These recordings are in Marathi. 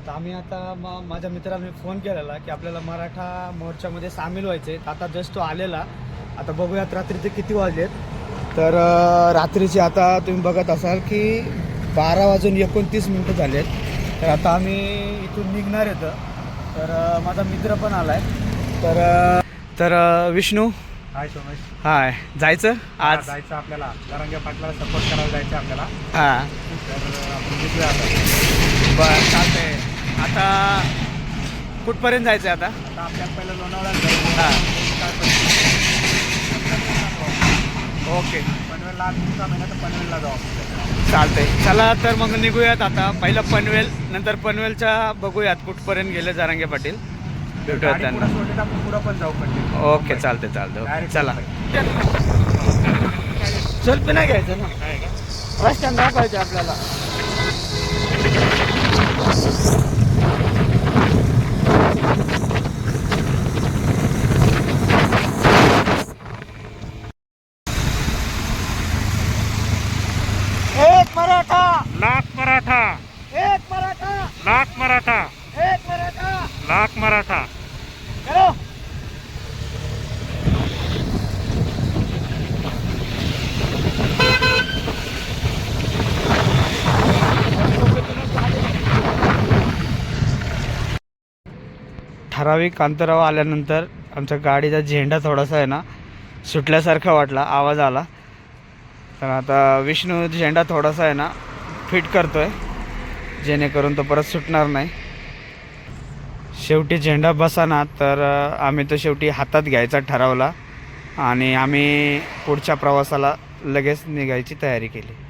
तर आम्ही आता माझ्या मित्राने फोन केलेला की आपल्याला मराठा मोर्चामध्ये सामील व्हायचे. आता जस्ट तो आलेला. आता बघूयात रात्रीचे किती वाजलेत. तर रात्रीचे आता तुम्ही बघत असाल की 12:29 झालेत. तर आता आम्ही इथून निघणार येतं. तर माझा मित्र पण आला आहे. तर विष्णू. हाय सोमेश. हाय, जायचं आज? जायचं आपल्याला जरांगे पाटलाला सपोर्ट करायला जायचं आपल्याला. हां, तर आपण निघूया आता. बरं, चालतंय. आता कुठपर्यंत जायचं आहे आता? आता आपल्याला पहिलं लोणावळ्याला जायचं. हां, ओके, पनवेलला तुमचा महिना तर पनवेलला जाऊ आपण. चालतंय. चला तर मग निघूयात आता. पहिलं पनवेल, नंतर पनवेलच्या बघूयात कुठपर्यंत गेले जरांगे पाटील. भेटूयात गाडी त्यांना. पुढं सोडली तर आपण पुढं पण जाऊ पण. ओके, चालते चालते. Direct चला. मुंबई. सेल्फी नाही घ्यायचं ना, काय का? बस स्टँड दाखवायचे आपल्याला. एक मराठा, लाख मराठा, एक मराठा, लाख मराठा, एक मराठा. लाख मराठा. चलो. ठराविक अंतरावर आल्यानंतर आमच्या गाडीचा झेंडा थोडासा आहे ना सुटल्यासारखा वाटला, आवाज आला. तर आता विष्णू झेंडा थोडासा आहे ना फिट करतोय जेणेकरून तो परत सुटणार नाही. शेवटी झेंडा बसाना तर आम्ही तो शेवटी हातात घ्यायचा ठरवला आणि आम्ही पुढच्या प्रवासाला लगेच निघायची तयारी केली.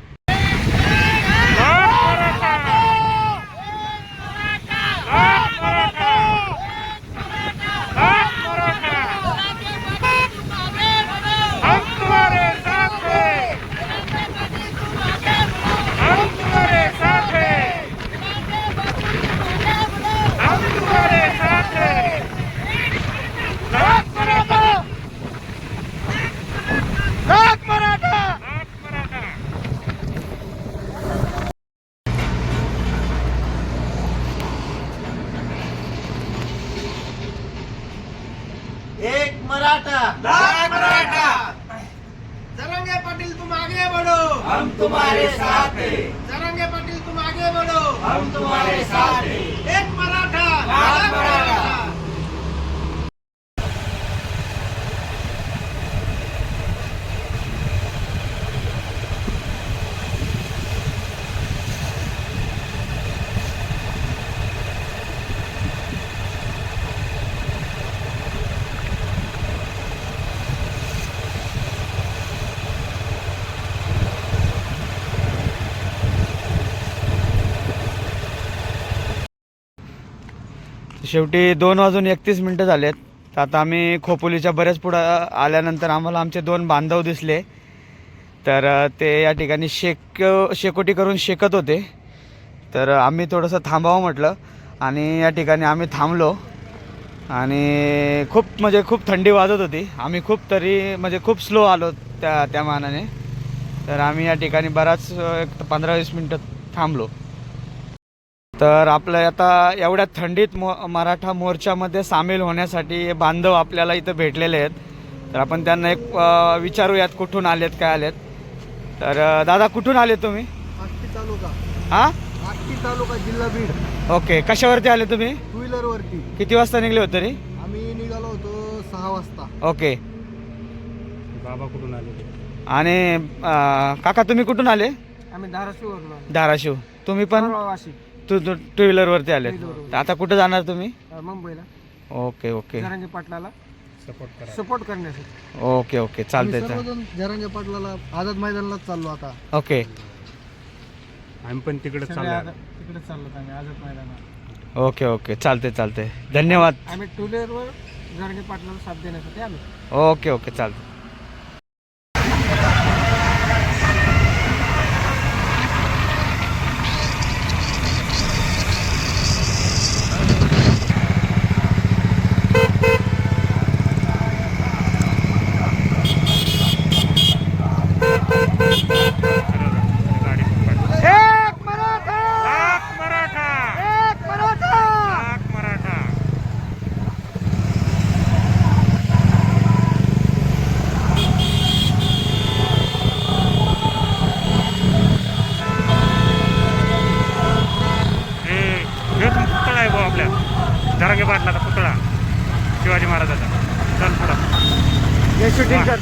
एक मराठा, लाख मराठा. जरांगे पाटिल तुम आगे बढ़ो, हम तुम्हारे साथ हैं. जरांगे पाटिल तुम आगे बढ़ो, हम तुम्हारे साथ हैं. एक मराठा, लाख मराठा. शेवटी 2:31 झालेत. तर आता आम्ही खोपोलीच्या बऱ्याच पुढं आल्यानंतर आम्हाला आमचे 2 बांधव दिसले. तर ते या ठिकाणी शेकोटी करून शेकत होते. तर आम्ही थोडंसं थांबावं म्हटलं आणि या ठिकाणी आम्ही थांबलो. आणि खूप थंडी वाजत होती. आम्ही खूप स्लो आलो त्या मानाने. तर आम्ही या ठिकाणी बराच एक 15-20 मिनटं थांबलो. तर आपल्या आता एवढ्या थंडीत मराठा मोर्चामध्ये सामील होण्यासाठी बांधव आपल्याला इथं भेटलेले आहेत. तर आपण त्यांना एक विचारूयात कुठून आलेत, काय आलेत. तर दादा, कुठून आले तुम्ही? आष्टी तालुका. हां, आष्टी तालुका, जिल्हा बीड. ओके. कशावरती आले तुम्ही? टू व्हीलर वरती. किती वाजता निघले होते तरी? आम्ही निघालो होतो 6 वाजता. ओके. बाबा कुठून आले? आणि काका, तुम्ही कुठून आले? आम्ही धाराशिववरून. धाराशिव. तुम्ही पण टू व्हीलरवरती आले. तर आता कुठं जाणार तुम्ही? मुंबईला ओके ओके. जरांगे पाटलाला सपोर्ट करण्यासाठी. ओके ओके, चालतंय. जरांगे पाटलाला आझाद मैदानाला चाललो आता. ओके आम्ही पण तिकडे चाललो. तिकडे चाललो आम्ही आझाद मैदानाला. ओके ओके, चालतंय. धन्यवाद. आम्ही टू व्हीलरवर जरांगे पाटलाला साथ देण्यासाठी आलो. ओके ओके, चालतं. गाडी पण पाठव. एक मराठा, लाख मराठा, एक मराठा. पण पुतळा आहे भाऊ आपल्या जरांगे पाटलाचा पुतळा शिवाजी महाराजाचा. चल पुढं हे शूटिंग कर.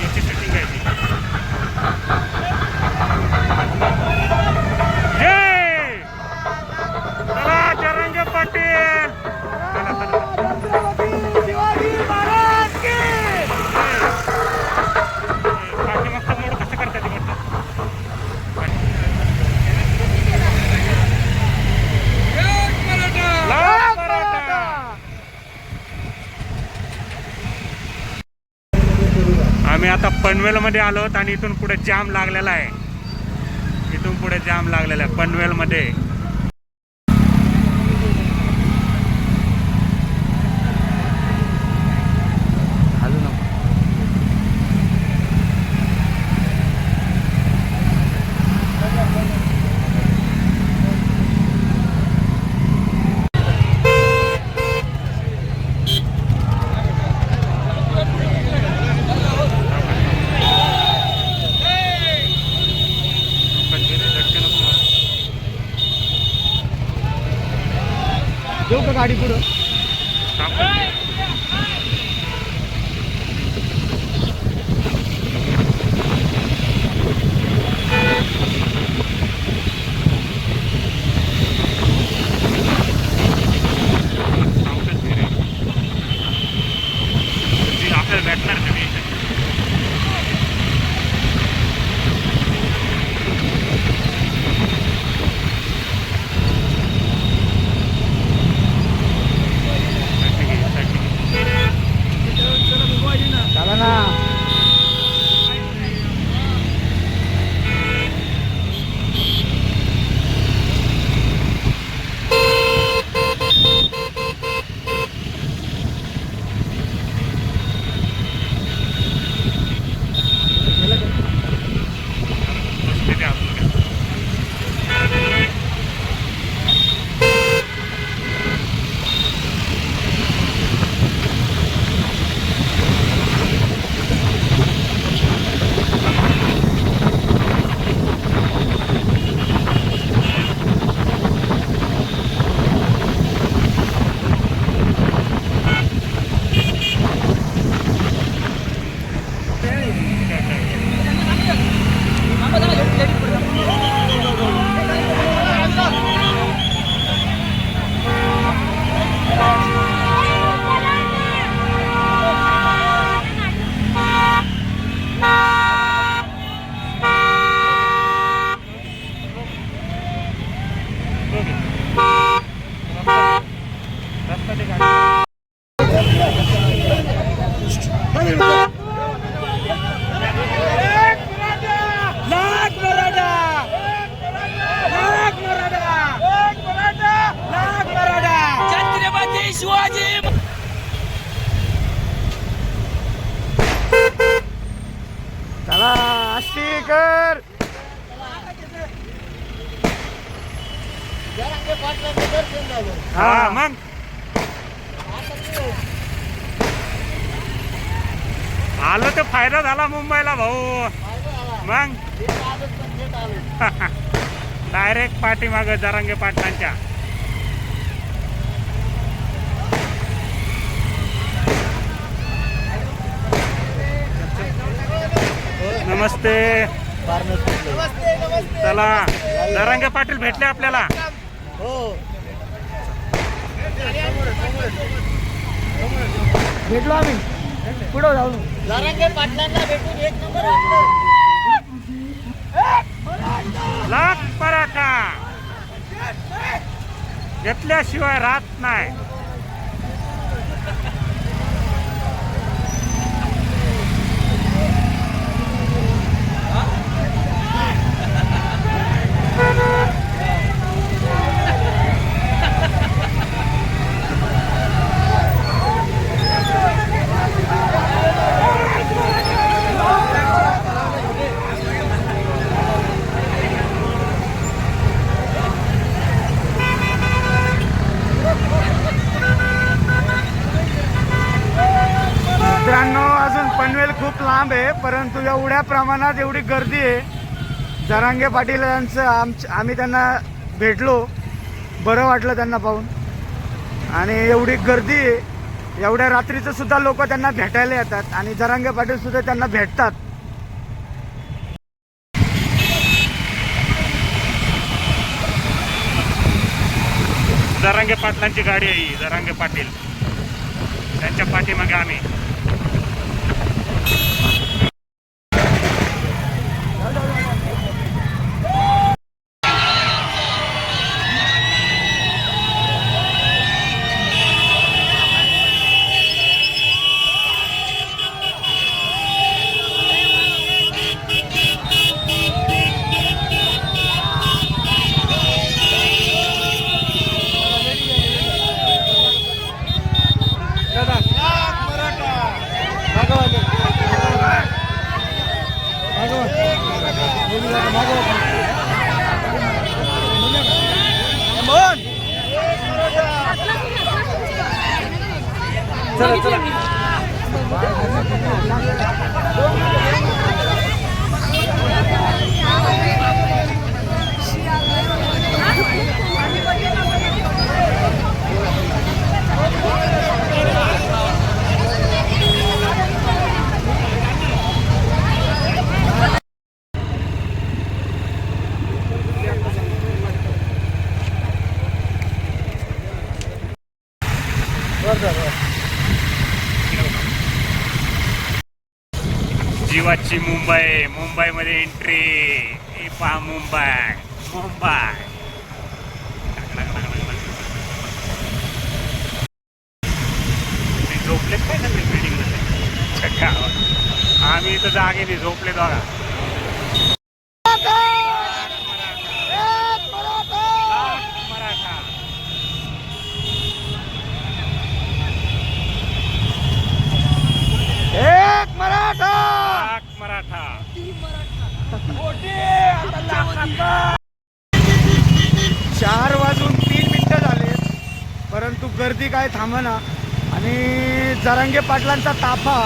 याची शूटिंग आहे ती. जय चला जरांगे पाटील. चला चला शिवाजी महाराज की पाठीमागचं मोड कसं करतात ते म्हटलं. लाख मराठा. आम्ही आता पनवेलमध्ये आलोत आणि इथून पुढे जाम लागलेला आहे. इथून पुढे जाम लागलेला आहे पनवेलमध्ये. हलू नको. देऊ का गाडी पुढं? आपल्याला भेटणार कधी. चला ना. चला अशी कर. हा मग आलो तर फायदा झाला मुंबईला भाऊ. मग डायरेक्ट पाठीमाग जरांगे पाटलांच्या. नमस्ते. चला जरांगे पाटील भेटले आपल्याला. भेटलो आम्ही पुढं जाऊ. जरांगे पाटलांना भेटून एक नंबर. लाख मराठा घेतल्याशिवाय राहत नाही. मित्रांनो अजून पनवेल खूप लांब आहे, परंतु एवढ्या प्रमाणात एवढी गर्दी आहे. जरांगे पाटील यांचं आम्ही त्यांना भेटलो बरं वाटलं त्यांना पाहून. आणि एवढी गर्दी आहे, एवढ्या रात्रीचं सुद्धा लोक त्यांना भेटायला येतात आणि जरांगे पाटील सुद्धा त्यांना भेटतात. जरांगे पाटलांची गाडी आहे ही, जरांगे पाटील, त्यांच्या पाठीमागे आम्ही. चला चला. जीवाची मुंबई, मुंबईमध्ये एंट्री. ही पहा मुंबई, मुंबई. झोपलेत काय सगळे बिल्डिंग मध्ये. आम्ही इथं जागेने झोपले बघा. एक मराठा, मराठा. 4:03 झाले, परंतु गर्दी काय थांबना. आणि जरांगे पाटलांचा ताफा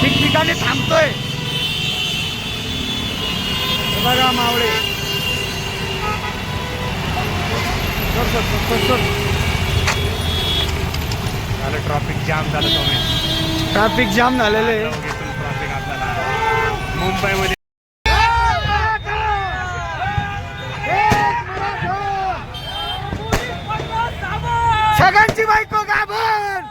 ठिकठिकाणी थांबतोय. बघा मावळे, झालं ट्रॅफिक जाम झालं. ट्रॅफिक जाम झालेलं आहे ट्रॅफिक आपल्याला मुंबईमध्ये. छगनची बायको गाभण.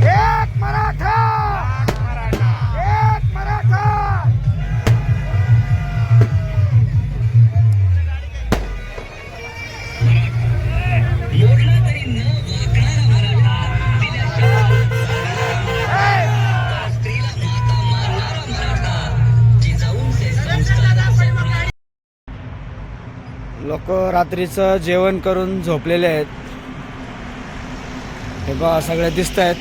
एक मराठा, एक मराठा. लोक रात्रीचं जेवण करून झोपलेले आहेत. हे बघा सगळे दिसत आहेत.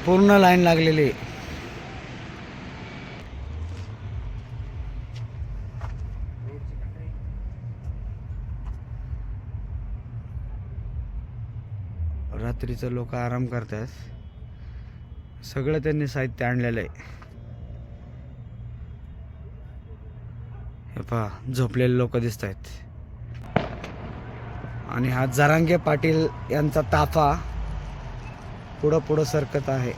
पूर्ण लाईन लागलेली. रात्रीचं लोक आराम करतात. सगळं त्यांनी साहित्य आणलेलं आहे. हे पहा झोपलेले लोक दिसत आहेत. आणि हा जरांगे पाटील यांचा ताफा पुढं पुढं सरकत आहे.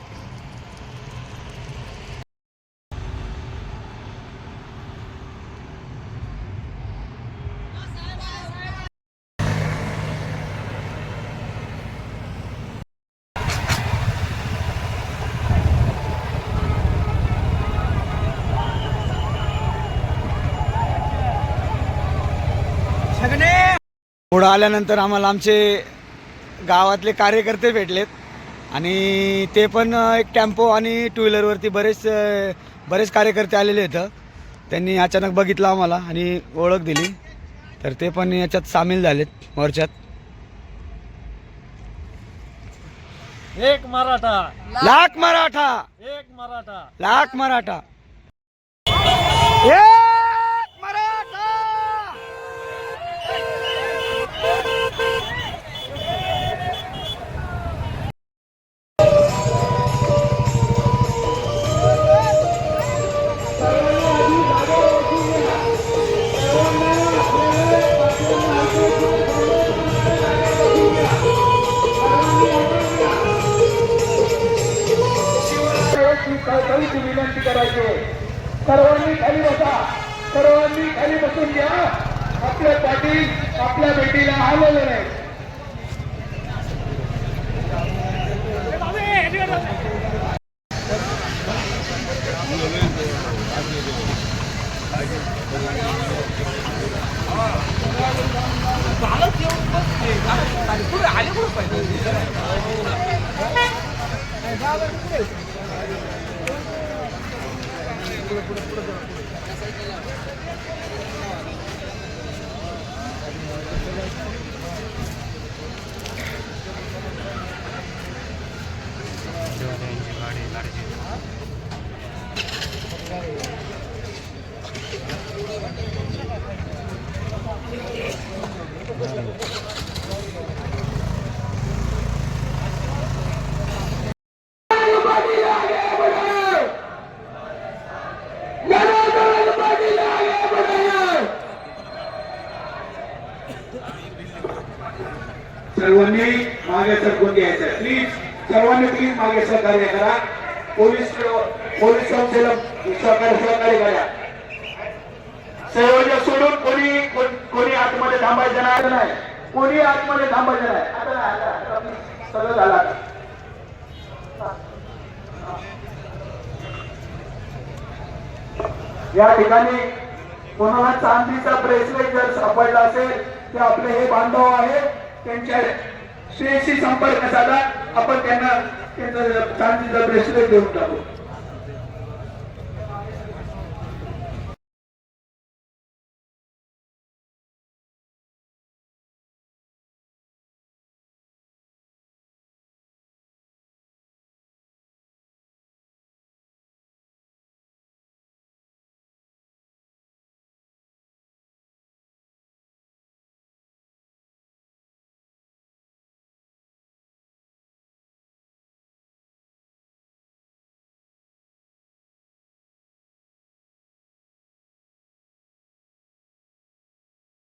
पुढं आल्यानंतर आम्हाला आमचे गावातले कार्यकर्ते भेटलेत. आणि ते पण एक टेम्पो आणि टू व्हीलरवरती बरेच कार्यकर्ते आलेले आहेत. त्यांनी अचानक बघितलं आम्हाला आणि ओळख दिली, तर ते पण याच्यात सामील झालेत मोर्चात. एक मराठा, लाख मराठा, एक मराठा, लाख मराठा, एक मराठा. सर्वांनी खाली बसून घ्या. आपले पाटील आपल्या भेटीला आलेले नाही. सर्वांनी मागे सरकून घ्यायचं. प्लीज सर्वांनी प्लीज मागे सहकार्य करा. पोलीस संस्थेला सहकार्य करा. सर्वजण सोडून कोणी आतमध्ये थांबायचं नाही. कोणी आतमध्ये थांबायचं नाही. आता सगळं झालं आता. या ठिकाणी कोणाला चांदीचा ब्रेसलेट जर सापडला असेल तर आपले हे बांधव आहे, त्यांच्या स्टेजशी संपर्क साधा. आपण त्यांना त्यांचा चांदीचा ब्रेसलेट देऊन टाकू.